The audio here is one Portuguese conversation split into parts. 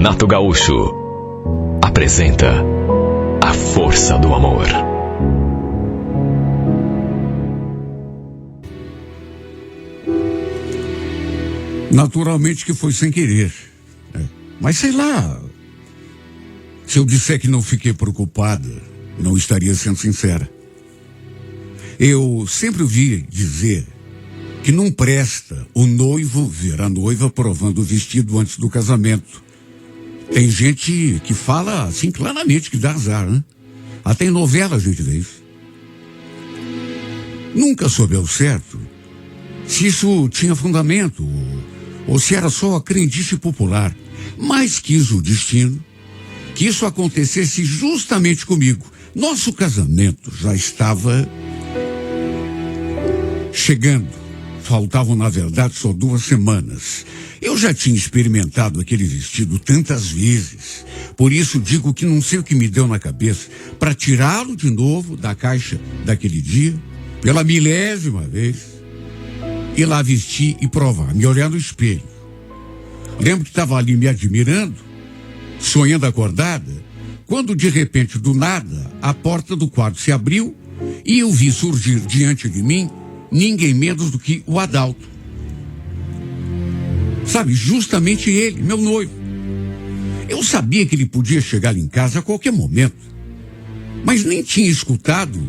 Renato Gaúcho apresenta A Força do Amor. Naturalmente que foi sem querer, né? Mas sei lá, se eu disser que não fiquei preocupada, não estaria sendo sincera. Eu sempre ouvi dizer que não presta o noivo ver a noiva provando o vestido antes do casamento. Tem gente que fala assim claramente que dá azar, né? Até em novela a gente vê isso. Nunca soube ao certo se isso tinha fundamento ou se era só a crendice popular. Mas quis o destino que isso acontecesse justamente comigo. Nosso casamento já estava chegando. Faltavam, na verdade, só 2 semanas. Eu já tinha experimentado aquele vestido tantas vezes. Por isso digo que não sei o que me deu na cabeça para tirá-lo de novo da caixa daquele dia, pela 1000ª vez, ir lá vestir e provar, me olhar no espelho. Lembro que estava ali me admirando, sonhando acordada, quando de repente, do nada, a porta do quarto se abriu e eu vi surgir diante de mim ninguém menos do que o Adalto. Sabe, justamente ele, meu noivo. Eu sabia que ele podia chegar em casa a qualquer momento, mas nem tinha escutado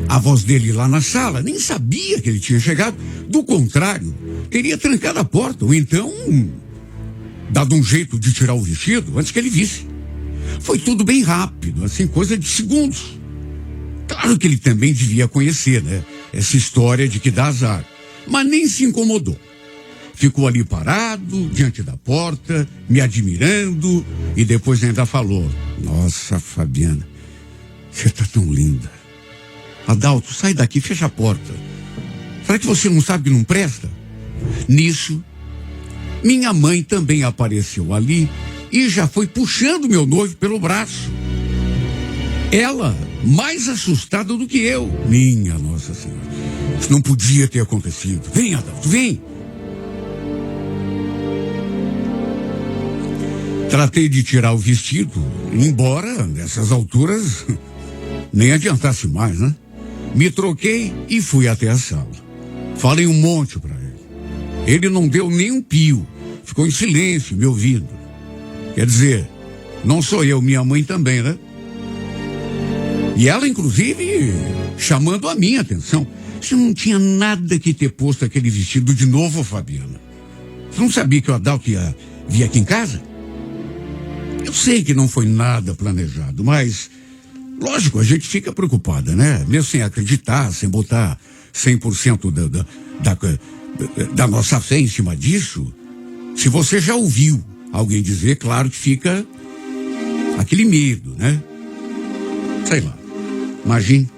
a voz dele lá na sala, nem sabia que ele tinha chegado. Do contrário, teria trancado a porta, ou então dado um jeito de tirar o vestido antes que ele visse. Foi tudo bem rápido, assim, coisa de segundos. Claro que ele também devia conhecer, né? Essa história de que dá azar. Mas nem se incomodou. Ficou ali parado, diante da porta, me admirando, e depois ainda falou: "Nossa, Fabiana, você tá tão linda. Adalto, sai daqui, fecha a porta. Será que você não sabe que não presta?" Nisso, minha mãe também apareceu ali e já foi puxando meu noivo pelo braço. Ela, mais assustada do que eu. Minha Nossa Senhora, isso não podia ter acontecido. Vem, Adalto, vem. Tratei de tirar o vestido, embora nessas alturas nem adiantasse mais, né? Me troquei e fui até a sala. Falei um monte para ele. Ele não deu nem um pio. Ficou em silêncio, me ouvindo. Quer dizer, não sou eu, minha mãe também, né? E ela, inclusive, chamando a minha atenção. Você não tinha nada que ter posto aquele vestido de novo, Fabiana. Você não sabia que o Adalto ia vir aqui em casa? Eu sei que não foi nada planejado, mas, lógico, a gente fica preocupada, né? Mesmo sem acreditar, sem botar 100% da nossa fé em cima disso. Se você já ouviu alguém dizer, claro que fica aquele medo, né? Sei lá. Imagine,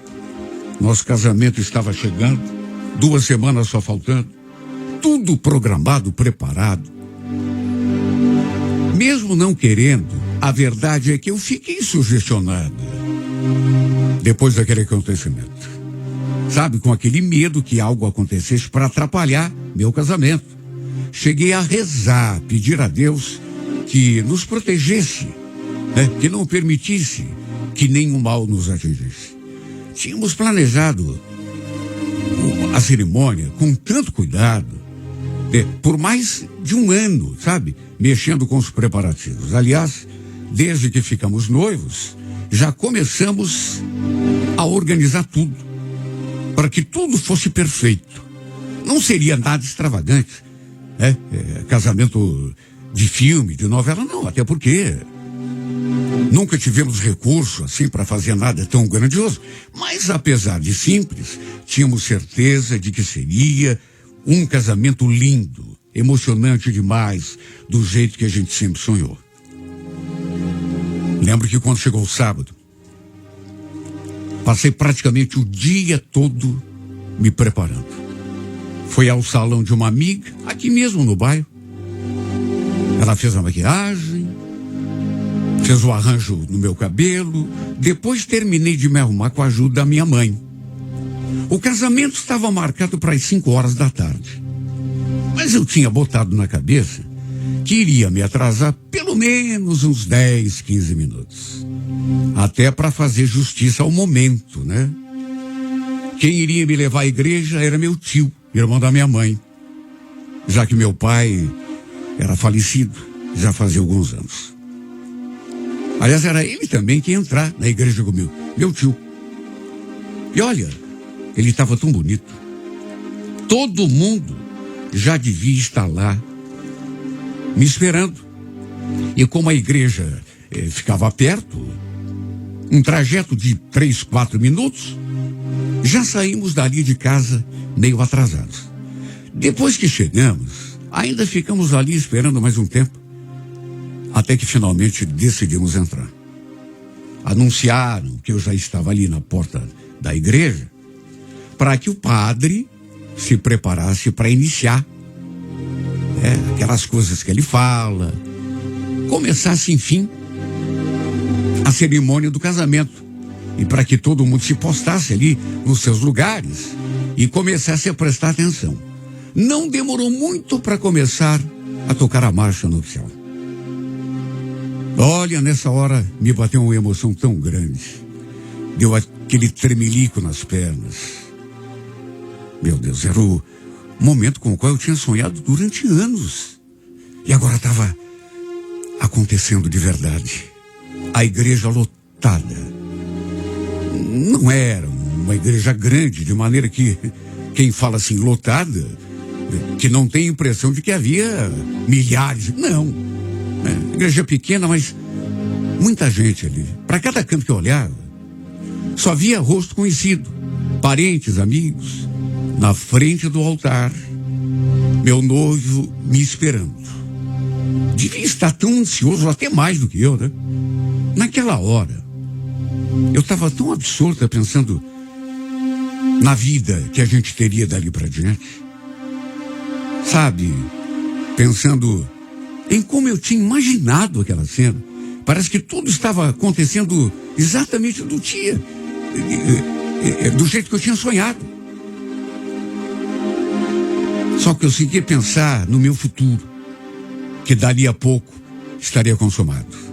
nosso casamento estava chegando, 2 semanas só faltando, tudo programado, preparado. Mesmo não querendo, a verdade é que eu fiquei sugestionada depois daquele acontecimento. Sabe, com aquele medo que algo acontecesse para atrapalhar meu casamento. Cheguei a rezar, pedir a Deus que nos protegesse, né? Que não permitisse que nenhum mal nos atingisse. Tínhamos planejado a cerimônia com tanto cuidado, por mais de 1 ano, sabe? Mexendo com os preparativos. Aliás, desde que ficamos noivos, já começamos a organizar tudo, para que tudo fosse perfeito. Não seria nada extravagante, né? Casamento de filme, de novela, não, até porque nunca tivemos recurso assim para fazer nada tão grandioso. Mas apesar de simples, tínhamos certeza de que seria um casamento lindo, emocionante demais, do jeito que a gente sempre sonhou. Lembro que quando chegou o sábado, passei praticamente o dia todo me preparando. Fui ao salão de uma amiga, aqui mesmo no bairro. Ela fez a maquiagem, fez o arranjo no meu cabelo. Depois terminei de me arrumar com a ajuda da minha mãe. O casamento estava marcado para as 5 horas da tarde. Mas eu tinha botado na cabeça que iria me atrasar pelo menos uns 10, 15 minutos. Até para fazer justiça ao momento, né? Quem iria me levar à igreja era meu tio, irmão da minha mãe, já que meu pai era falecido já fazia alguns anos. Aliás, era ele também que ia entrar na igreja comigo, meu tio. E olha, ele estava tão bonito. Todo mundo já devia estar lá me esperando. E como a igreja ficava perto, um trajeto de 3, 4 minutos, já saímos dali de casa meio atrasados. Depois que chegamos, ainda ficamos ali esperando mais um tempo, até que finalmente decidimos entrar. Anunciaram que eu já estava ali na porta da igreja para que o padre se preparasse para iniciar aquelas coisas que ele fala, começasse, enfim, a cerimônia do casamento, e para que todo mundo se postasse ali nos seus lugares e começasse a prestar atenção. Não demorou muito para começar a tocar a marcha nupcial. Olha, nessa hora me bateu uma emoção tão grande. Deu aquele tremelico nas pernas. Meu Deus, era o momento com o qual eu tinha sonhado durante anos. E agora estava acontecendo de verdade. A igreja lotada. Não era uma igreja grande, de maneira que quem fala assim, lotada, que não tem a impressão de que havia milhares. Não. Igreja pequena, mas muita gente ali. Para cada canto que eu olhava, só via rosto conhecido, parentes, amigos, na frente do altar, meu noivo me esperando. Devia estar tão ansioso, até mais do que eu, né? Naquela hora, eu estava tão absorta pensando na vida que a gente teria dali para diante. Sabe, pensando em como eu tinha imaginado aquela cena. Parece que tudo estava acontecendo exatamente do jeito que eu tinha sonhado. Só que eu seguia pensar no meu futuro, que dali a pouco estaria consumado.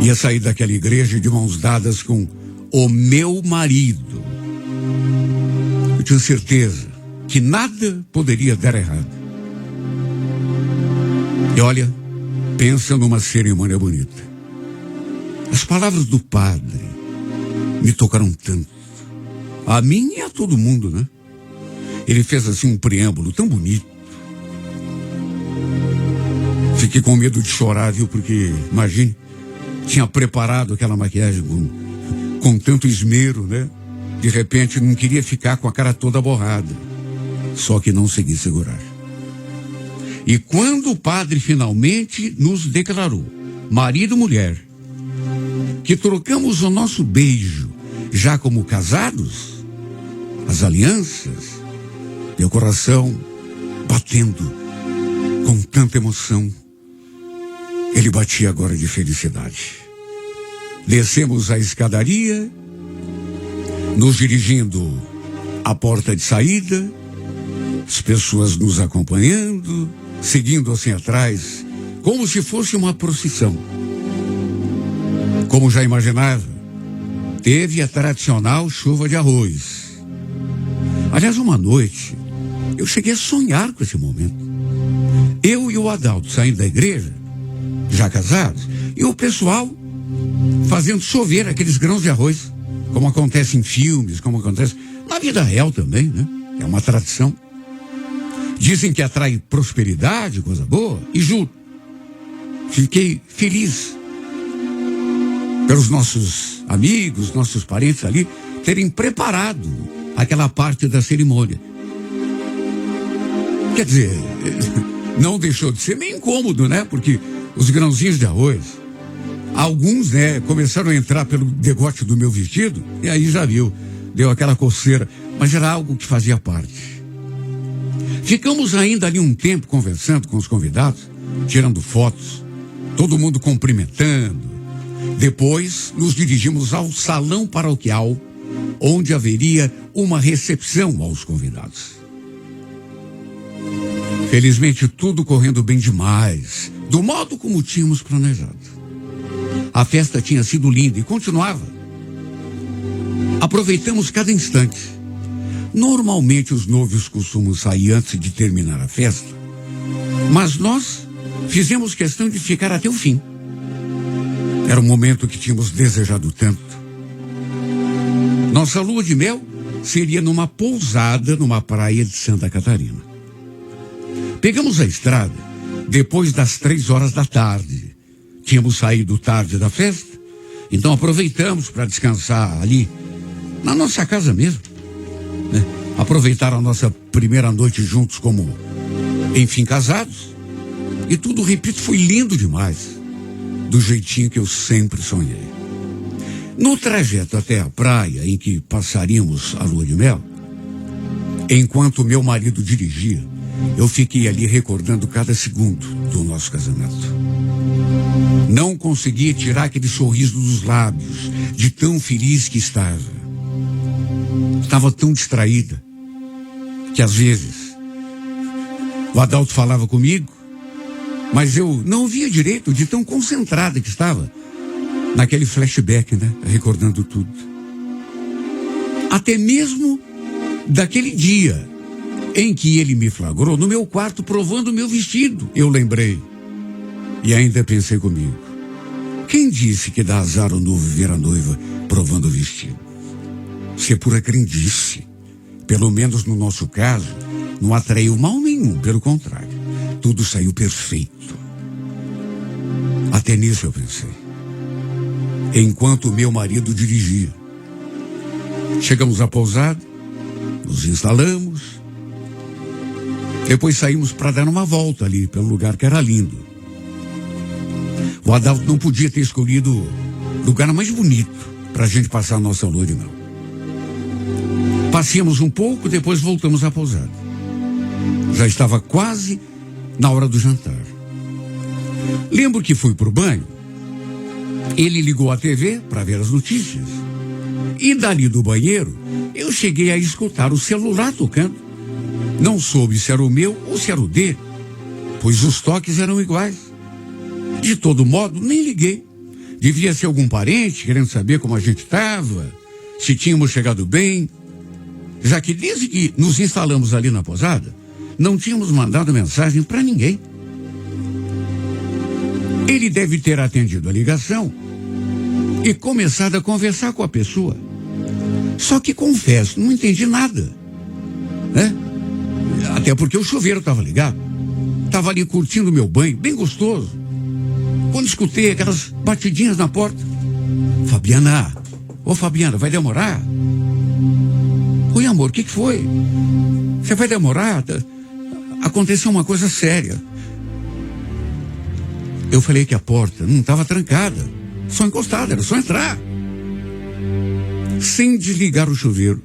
Ia sair daquela igreja de mãos dadas com o meu marido. Eu tinha certeza que nada poderia dar errado. E olha, pensa numa cerimônia bonita. As palavras do padre me tocaram tanto. A mim e a todo mundo, né? Ele fez assim um preâmbulo tão bonito. Fiquei com medo de chorar, viu? Porque, imagine, tinha preparado aquela maquiagem com tanto esmero, né? De repente não queria ficar com a cara toda borrada. Só que não consegui segurar. E quando o padre finalmente nos declarou, marido e mulher, que trocamos o nosso beijo já como casados, as alianças, meu coração batendo com tanta emoção, ele batia agora de felicidade. Descemos a escadaria, nos dirigindo à porta de saída, as pessoas nos acompanhando, seguindo assim atrás, como se fosse uma procissão. Como já imaginava, teve a tradicional chuva de arroz. Aliás, uma noite, eu cheguei a sonhar com esse momento. Eu e o Adalto saindo da igreja, já casados, e o pessoal fazendo chover aqueles grãos de arroz, como acontece em filmes, como acontece na vida real também, né? É uma tradição. Dizem que atrai prosperidade, coisa boa, e juro, fiquei feliz pelos nossos amigos, nossos parentes ali, terem preparado aquela parte da cerimônia. Quer dizer, não deixou de ser meio incômodo, né? Porque os grãozinhos de arroz, alguns, né, começaram a entrar pelo degote do meu vestido, e aí já viu, deu aquela coceira, mas era algo que fazia parte. Ficamos ainda ali um tempo conversando com os convidados, tirando fotos, todo mundo cumprimentando. Depois nos dirigimos ao salão paroquial, onde haveria uma recepção aos convidados. Felizmente tudo correndo bem demais, do modo como tínhamos planejado. A festa tinha sido linda e continuava. Aproveitamos cada instante. Normalmente os noivos costumam sair antes de terminar a festa, mas nós fizemos questão de ficar até o fim. Era um momento que tínhamos desejado tanto. Nossa lua de mel seria numa pousada numa praia de Santa Catarina. Pegamos a estrada depois das 3 horas da tarde. Tínhamos saído tarde da festa, então aproveitamos para descansar ali, na nossa casa mesmo. Aproveitar a nossa primeira noite juntos como, enfim, casados. E tudo, repito, foi lindo demais, do jeitinho que eu sempre sonhei. No trajeto até a praia em que passaríamos a lua de mel, enquanto meu marido dirigia, eu fiquei ali recordando cada segundo do nosso casamento. Não conseguia tirar aquele sorriso dos lábios, de tão feliz que estava. Estava tão distraída, que às vezes o Adalto falava comigo, mas eu não ouvia direito de tão concentrada que estava naquele flashback, recordando tudo. Até mesmo daquele dia em que ele me flagrou no meu quarto provando o meu vestido, eu lembrei. E ainda pensei comigo, quem disse que dá azar o noivo ver a noiva provando o vestido? Se é pura crendice. Pelo menos no nosso caso, não atraiu mal nenhum, pelo contrário. Tudo saiu perfeito. Até nisso eu pensei. Enquanto meu marido dirigia. Chegamos à pousada, nos instalamos. Depois saímos para dar uma volta ali, pelo lugar que era lindo. O Adalto não podia ter escolhido o lugar mais bonito para a gente passar a nossa lua de mel. Passeamos um pouco, depois voltamos à pousada. Já estava quase na hora do jantar. Lembro que fui pro banho. Ele ligou a TV para ver as notícias. E dali do banheiro, eu cheguei a escutar o celular tocando. Não soube se era o meu ou se era o dele, pois os toques eram iguais. De todo modo, nem liguei. Devia ser algum parente querendo saber como a gente estava, se tínhamos chegado bem. Já que desde que nos instalamos ali na pousada, não tínhamos mandado mensagem para ninguém. Ele deve ter atendido a ligação e começado a conversar com a pessoa. Só que, confesso, não entendi nada. Até porque o chuveiro estava ligado. Estava ali curtindo meu banho, bem gostoso. Quando escutei aquelas batidinhas na porta. Fabiana, vai demorar? Oi, amor, o que foi? Você vai demorar? Aconteceu uma coisa séria. Eu falei que a porta não estava trancada, só encostada, era só entrar. Sem desligar o chuveiro,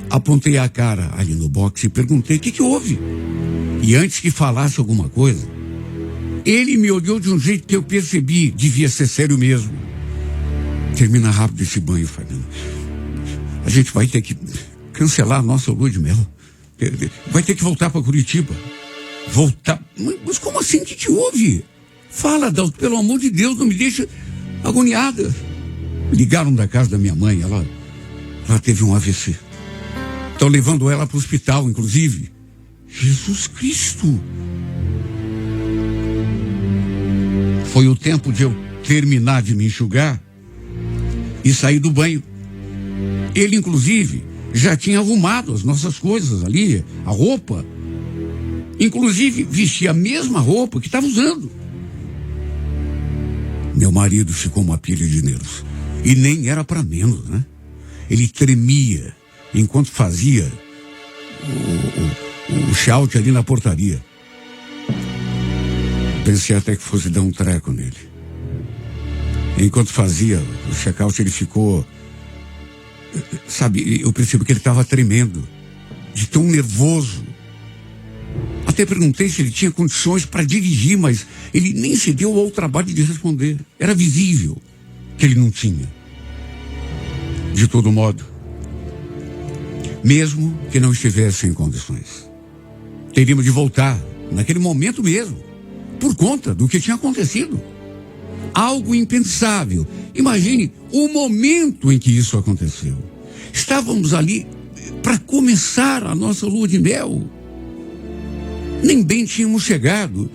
apontei a cara ali no box e perguntei o que houve. E antes que falasse alguma coisa, ele me olhou de um jeito que eu percebi, devia ser sério mesmo. Termina rápido esse banho, Fabiana. A gente vai ter que cancelar a nossa lua de mel. Vai ter que voltar para Curitiba. Voltar? Mas como assim? O que houve? Fala, Adalto, pelo amor de Deus, não me deixa agoniada. Ligaram da casa da minha mãe, ela teve um AVC. Estão levando ela para o hospital, inclusive. Jesus Cristo! Foi o tempo de eu terminar de me enxugar e sair do banho. Ele, inclusive, já tinha arrumado as nossas coisas ali, a roupa. Inclusive, vestia a mesma roupa que estava usando. Meu marido ficou uma pilha de nervos. E nem era para menos, Ele tremia enquanto fazia o shout ali na portaria. Pensei até que fosse dar um treco nele. Enquanto fazia o check-out, ele ficou... Sabe, eu percebi que ele estava tremendo, de tão nervoso. Até perguntei se ele tinha condições para dirigir, mas ele nem se deu ao trabalho de responder. Era visível que ele não tinha. De todo modo, mesmo que não estivesse em condições, Teríamos de voltar, naquele momento mesmo, por conta do que tinha acontecido. Algo impensável. Imagine o momento em que isso aconteceu. Estávamos ali para começar a nossa lua de mel. Nem bem tínhamos chegado.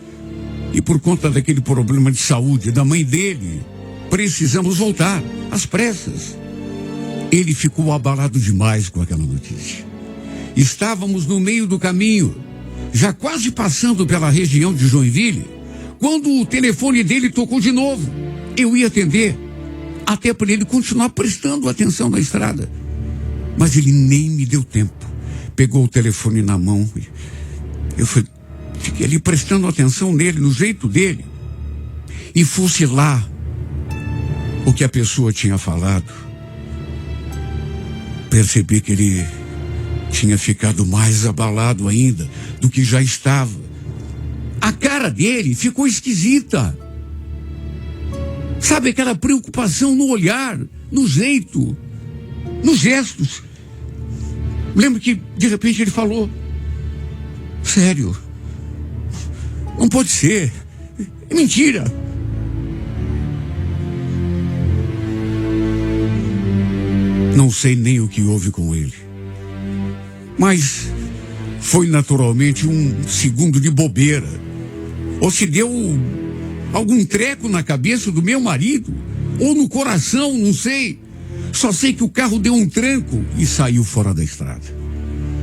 E por conta daquele problema de saúde da mãe dele, precisamos voltar, às pressas. Ele ficou abalado demais com aquela notícia. Estávamos no meio do caminho, já quase passando pela região de Joinville, quando o telefone dele tocou de novo. Eu ia atender, até para ele continuar prestando atenção na estrada. Mas ele nem me deu tempo. Pegou o telefone na mão. Eu fiquei ali prestando atenção nele, no jeito dele. E fosse lá o que a pessoa tinha falado. Percebi que ele tinha ficado mais abalado ainda do que já estava. A cara dele ficou esquisita. Sabe, aquela preocupação no olhar, no jeito, nos gestos. Lembro que, de repente, ele falou: sério, não pode ser, é mentira. Não sei nem o que houve com ele. Mas foi naturalmente um segundo de bobeira. Ou se deu algum treco na cabeça do meu marido, ou no coração, não sei. Só sei que o carro deu um tranco e saiu fora da estrada.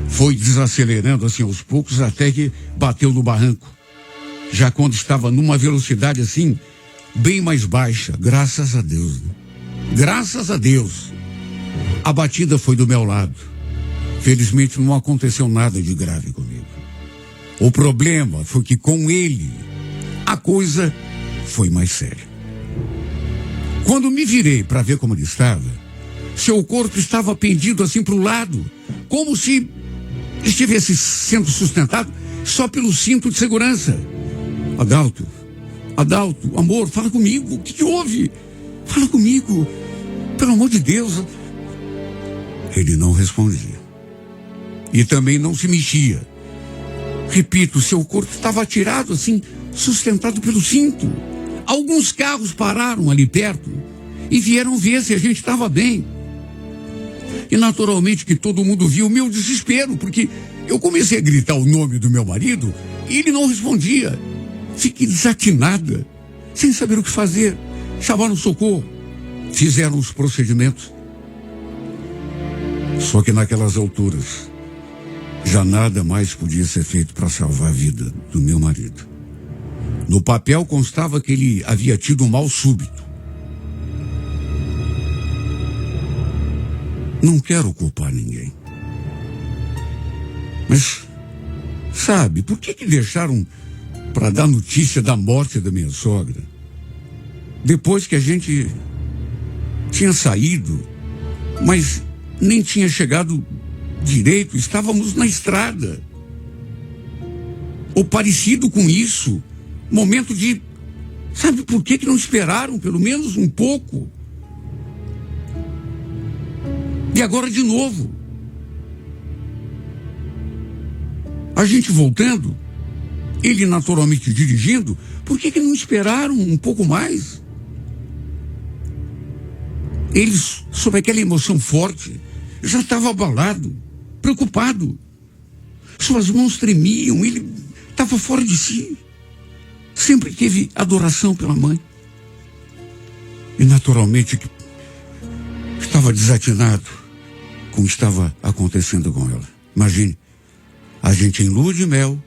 Foi desacelerando assim aos poucos até que bateu no barranco. Já quando estava numa velocidade assim, bem mais baixa, graças a Deus. Né? Graças a Deus. A batida foi do meu lado. Felizmente não aconteceu nada de grave comigo. O problema foi que com ele, a coisa foi mais séria. Quando me virei para ver como ele estava, seu corpo estava pendido assim para o lado, como se estivesse sendo sustentado só pelo cinto de segurança. Adalto, amor, fala comigo, o que houve? Fala comigo, pelo amor de Deus. Ele não respondia. E também não se mexia. Repito, seu corpo estava atirado assim, sustentado pelo cinto. Alguns carros pararam ali perto e vieram ver se a gente estava bem. E naturalmente que todo mundo viu o meu desespero, porque eu comecei a gritar o nome do meu marido e ele não respondia. Fiquei desatinada, sem saber o que fazer. Chamaram socorro, fizeram os procedimentos. Só que naquelas alturas, já nada mais podia ser feito para salvar a vida do meu marido. No papel constava que ele havia tido um mal súbito. Não quero culpar ninguém. Mas, sabe, por que deixaram para dar notícia da morte da minha sogra? Depois que a gente tinha saído, mas nem tinha chegado direito, estávamos na estrada. Ou parecido com isso, momento de... Sabe por que não esperaram pelo menos um pouco? E agora de novo. A gente voltando, ele naturalmente dirigindo, por que não esperaram um pouco mais? Ele, sob aquela emoção forte, já estava abalado, preocupado. Suas mãos tremiam, ele estava fora de si. Sempre teve adoração pela mãe. E naturalmente estava desatinado com o que estava acontecendo com ela. Imagine, a gente em lua de mel,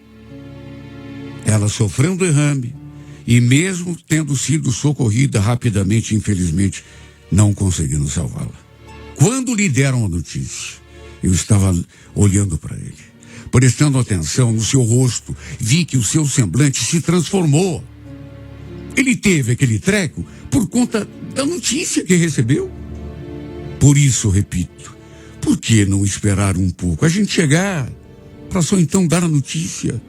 ela sofreu um derrame e mesmo tendo sido socorrida rapidamente, infelizmente, não conseguiram salvá-la. Quando lhe deram a notícia, eu estava olhando para ele, prestando atenção no seu rosto, vi que o seu semblante se transformou. Ele teve aquele treco por conta da notícia que recebeu. Por isso, repito, por que não esperar um pouco? A gente chegar para só então dar a notícia.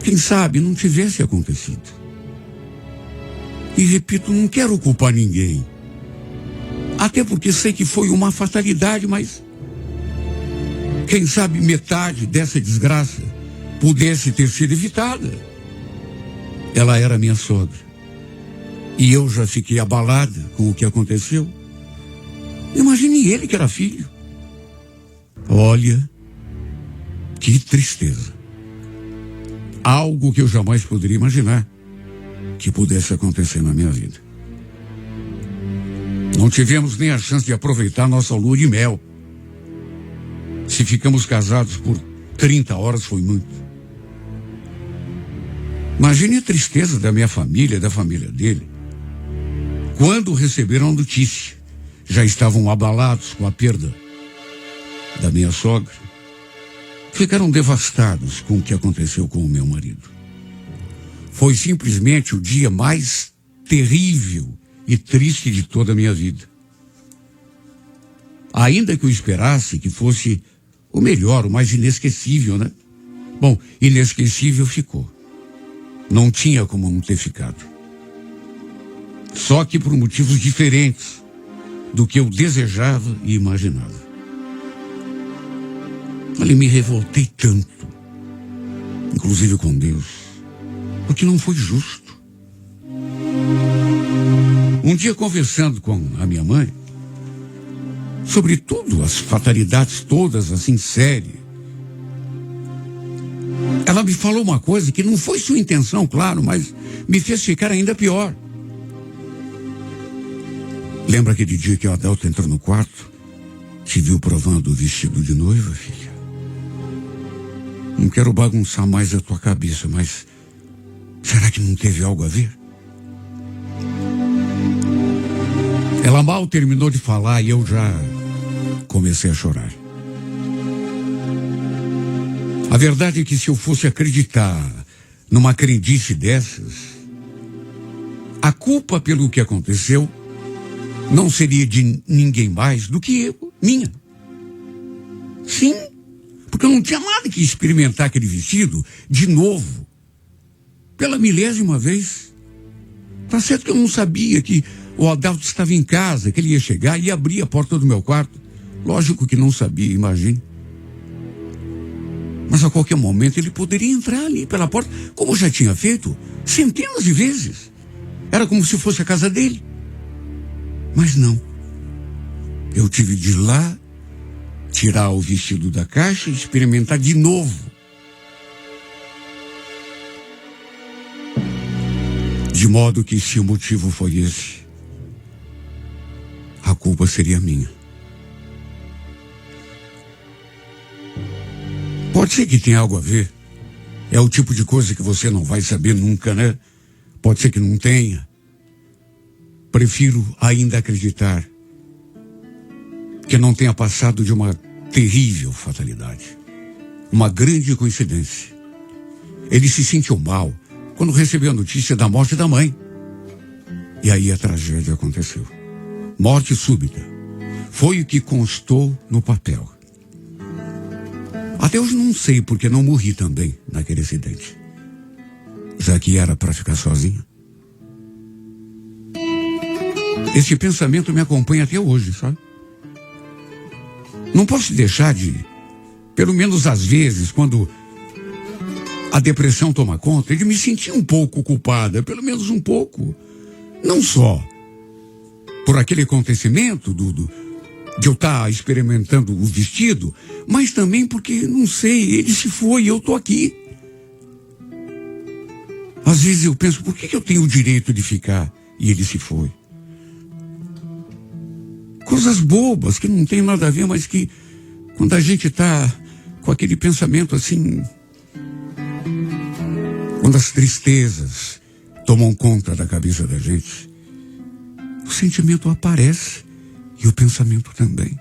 Quem sabe não tivesse acontecido. E repito, não quero culpar ninguém. Até porque sei que foi uma fatalidade, mas Quem sabe metade dessa desgraça pudesse ter sido evitada. Ela era minha sogra. E eu já fiquei abalada com o que aconteceu. Imagine ele que era filho. Olha, que tristeza. Algo que eu jamais poderia imaginar que pudesse acontecer na minha vida. Não tivemos nem a chance de aproveitar nossa lua de mel. Se ficamos casados por 30 horas foi muito. Imagine a tristeza da minha família, da família dele. Quando receberam a notícia, já estavam abalados com a perda da minha sogra. Ficaram devastados com o que aconteceu com o meu marido. Foi simplesmente o dia mais terrível e triste de toda a minha vida. Ainda que eu esperasse que fosse o melhor, o mais inesquecível, né? Bom, inesquecível ficou. Não tinha como não ter ficado. Só que por motivos diferentes do que eu desejava e imaginava. Olha, me revoltei tanto, inclusive com Deus, porque não foi justo. Um dia, conversando com a minha mãe, sobre tudo, as fatalidades todas, assim, sérias, ela me falou uma coisa que não foi sua intenção, claro, mas me fez ficar ainda pior. Lembra aquele dia que o Adalto entrou no quarto, te viu provando o vestido de noiva, filha? Não quero bagunçar mais a tua cabeça, mas será que não teve algo a ver? Ela mal terminou de falar e eu já comecei a chorar. A verdade é que se eu fosse acreditar numa crendice dessas, a culpa pelo que aconteceu não seria de ninguém mais do que eu, minha. Sim, porque eu não tinha nada que experimentar aquele vestido de novo, pela 1000ª vez. Tá certo que eu não sabia que o Adalto estava em casa, que ele ia chegar e abrir a porta do meu quarto. Lógico que não sabia, imagine. Mas a qualquer momento ele poderia entrar ali pela porta, como já tinha feito centenas de vezes. Era como se fosse a casa dele. Mas não. Eu tive de ir lá, tirar o vestido da caixa e experimentar de novo. De modo que, se o motivo foi esse, a culpa seria minha. Pode ser que tenha algo a ver. É o tipo de coisa que você não vai saber nunca, né? Pode ser que não tenha. Prefiro ainda acreditar que não tenha passado de uma terrível fatalidade. Uma grande coincidência. Ele se sentiu mal quando recebeu a notícia da morte da mãe. E aí a tragédia aconteceu. Morte súbita. Foi o que constou no papel. Até hoje não sei porque não morri também naquele acidente. Já que era para ficar sozinho. Esse pensamento me acompanha até hoje, sabe? Não posso deixar de, pelo menos às vezes, quando a depressão toma conta, de me sentir um pouco culpada, pelo menos um pouco. Não só por aquele acontecimento de eu estar experimentando o vestido, mas também porque, não sei, ele se foi e eu tô aqui. Às vezes eu penso, por que eu tenho o direito de ficar e ele se foi? Coisas bobas, que não tem nada a ver, mas que quando a gente está com aquele pensamento assim, quando as tristezas tomam conta da cabeça da gente, o sentimento aparece e o pensamento também.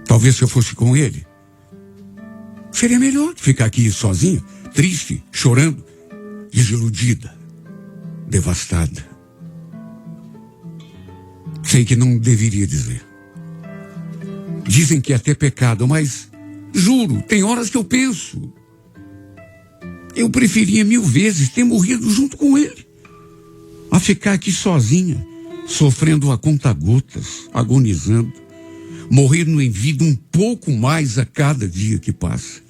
Talvez se eu fosse com ele, seria melhor ficar aqui sozinha, triste, chorando, desiludida, devastada. Sei que não deveria dizer. Dizem que é até pecado, mas juro, tem horas que eu penso. Eu preferia 1000 vezes ter morrido junto com ele, a ficar aqui sozinha, sofrendo a conta-gotas, agonizando. morrendo em vida um pouco mais a cada dia que passa.